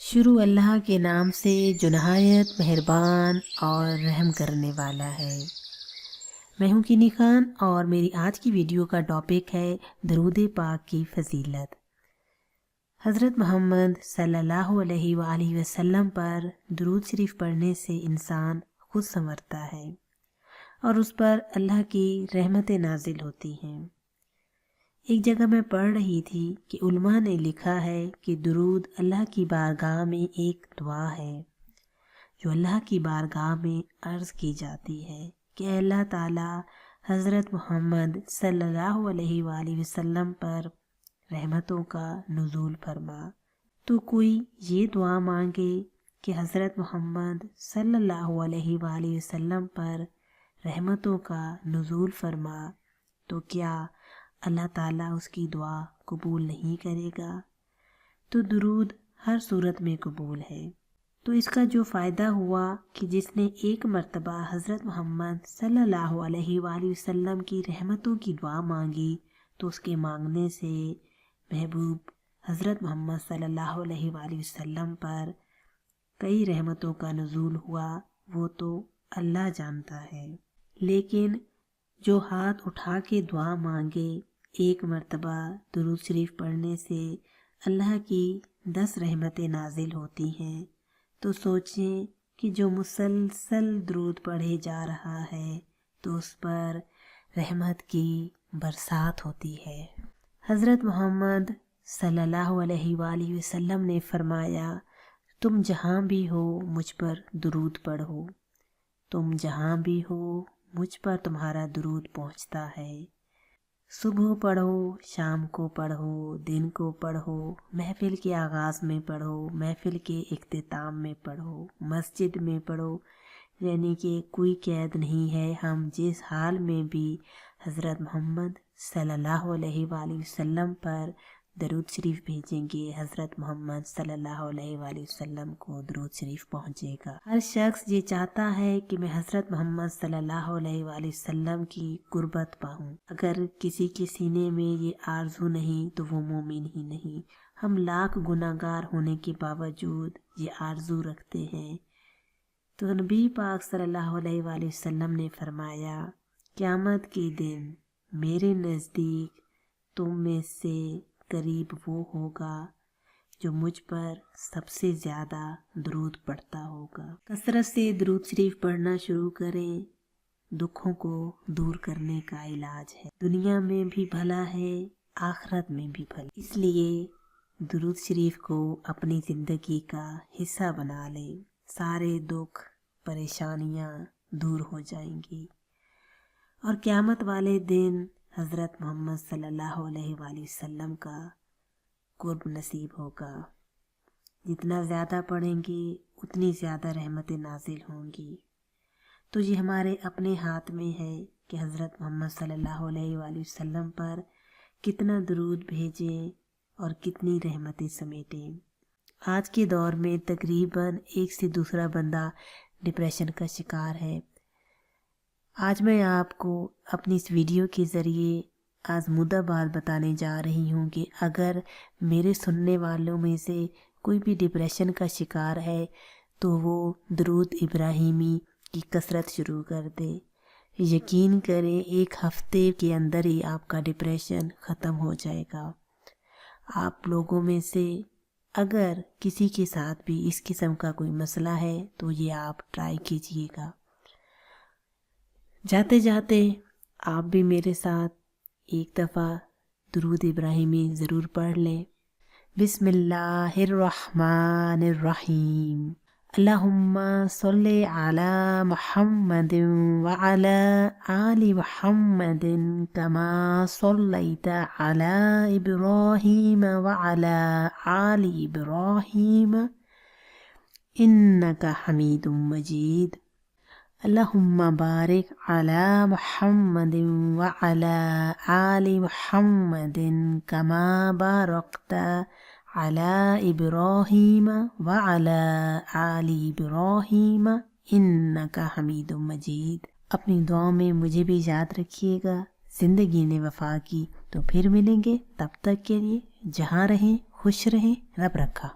شروع اللہ کے نام سے جو نہایت مہربان اور رحم کرنے والا ہے۔ میں ہوں کنی خان اور میری آج کی ویڈیو کا ٹاپک ہے درود پاک کی فضیلت۔ حضرت محمد صلی اللہ علیہ وآلہ وسلم پر درود شریف پڑھنے سے انسان خود سنورتا ہے اور اس پر اللہ کی رحمتیں نازل ہوتی ہیں۔ ایک جگہ میں پڑھ رہی تھی کہ علماء نے لکھا ہے کہ درود اللہ کی بارگاہ میں ایک دعا ہے جو اللہ کی بارگاہ میں عرض کی جاتی ہے کہ اے اللہ تعالیٰ حضرت محمد صلی اللہ علیہ وآلہ وسلم پر رحمتوں کا نزول فرما۔ تو کوئی یہ دعا مانگے کہ حضرت محمد صلی اللہ علیہ وآلہ وسلم پر رحمتوں کا نزول فرما، تو کیا اللہ تعالیٰ اس کی دعا قبول نہیں کرے گا؟ تو درود ہر صورت میں قبول ہے۔ تو اس کا جو فائدہ ہوا کہ جس نے ایک مرتبہ حضرت محمد صلی اللہ علیہ وآلہ وسلم کی رحمتوں کی دعا مانگی تو اس کے مانگنے سے محبوب حضرت محمد صلی اللہ علیہ وآلہ وسلم پر کئی رحمتوں کا نزول ہوا، وہ تو اللہ جانتا ہے۔ لیکن جو ہاتھ اٹھا کے دعا مانگے ایک مرتبہ درود شریف پڑھنے سے اللہ کی 10 رحمتیں نازل ہوتی ہیں، تو سوچیں کہ جو مسلسل درود پڑھے جا رہا ہے تو اس پر رحمت کی برسات ہوتی ہے۔ حضرت محمد صلی اللہ علیہ وآلہ وسلم نے فرمایا، تم جہاں بھی ہو مجھ پر درود پڑھو، تم جہاں بھی ہو مجھ پر تمہارا درود پہنچتا ہے۔ صبح پڑھو، شام کو پڑھو، دن کو پڑھو، محفل کے آغاز میں پڑھو، محفل کے اختتام میں پڑھو، مسجد میں پڑھو، یعنی کہ کوئی قید نہیں ہے۔ ہم جس حال میں بھی حضرت محمد صلی اللہ علیہ وآلہ وسلم پر درود شریف بھیجیں گے، حضرت محمد صلی اللہ علیہ وآلہ وسلم کو درود شریف پہنچے گا۔ ہر شخص یہ چاہتا ہے کہ میں حضرت محمد صلی اللہ علیہ وآلہ وسلم کی قربت پاؤں۔ اگر کسی کے سینے میں یہ آرزو نہیں تو وہ مومن ہی نہیں۔ ہم لاکھ گناہ گار ہونے کے باوجود یہ آرزو رکھتے ہیں۔ تو نبی پاک صلی اللہ علیہ وآلہ وسلم نے فرمایا، قیامت کے دن میرے نزدیک تم میں سے قریب وہ ہوگا جو مجھ پر سب سے زیادہ درود پڑھتا ہوگا۔ کثرت سے درود شریف پڑھنا شروع کریں، دکھوں کو دور کرنے کا علاج ہے۔ دنیا میں بھی بھلا ہے، آخرت میں بھی بھلا، اس لیے درود شریف کو اپنی زندگی کا حصہ بنا لیں، سارے دکھ پریشانیاں دور ہو جائیں گی اور قیامت والے دن حضرت محمد صلی اللہ علیہ وآلہ وسلم کا قرب نصیب ہوگا۔ جتنا زیادہ پڑھیں گے اتنی زیادہ رحمتیں نازل ہوں گی۔ تو یہ ہمارے اپنے ہاتھ میں ہے کہ حضرت محمد صلی اللہ علیہ وآلہ وسلم پر کتنا درود بھیجیں اور کتنی رحمتیں سمیٹیں۔ آج کے دور میں تقریباً ایک سے دوسرا بندہ ڈپریشن کا شکار ہے۔ آج میں آپ کو اپنی اس ویڈیو کے ذریعے آزمودہ بات بتانے جا رہی ہوں کہ اگر میرے سننے والوں میں سے کوئی بھی ڈپریشن کا شکار ہے تو وہ درود ابراہیمی کی کثرت شروع کر دے۔ یقین کریں ایک ہفتے کے اندر ہی آپ کا ڈپریشن ختم ہو جائے گا۔ آپ لوگوں میں سے اگر کسی کے ساتھ بھی اس قسم کا کوئی مسئلہ ہے تو یہ آپ ٹرائی کیجئے گا۔ جاتے جاتے آپ بھی میرے ساتھ ایک دفعہ درود ابراہیمی ضرور پڑھ لیں۔ بسم اللہ الرحمن الرحیم، اللہم صلی علی محمد وعلی آل محمد کما صلیت علی ابراہیم وعلی آل ابراہیم انک حمید مجید۔ اللہم بارک علی محمد وعلی آل محمد کما بارکت علی ابراہیم وعلی آل ابراہیم انک حمید مجید۔ اپنی دعاؤں میں مجھے بھی یاد رکھیے گا۔ زندگی نے وفا کی تو پھر ملیں گے، تب تک کے لیے جہاں رہیں خوش رہیں، رب رکھا۔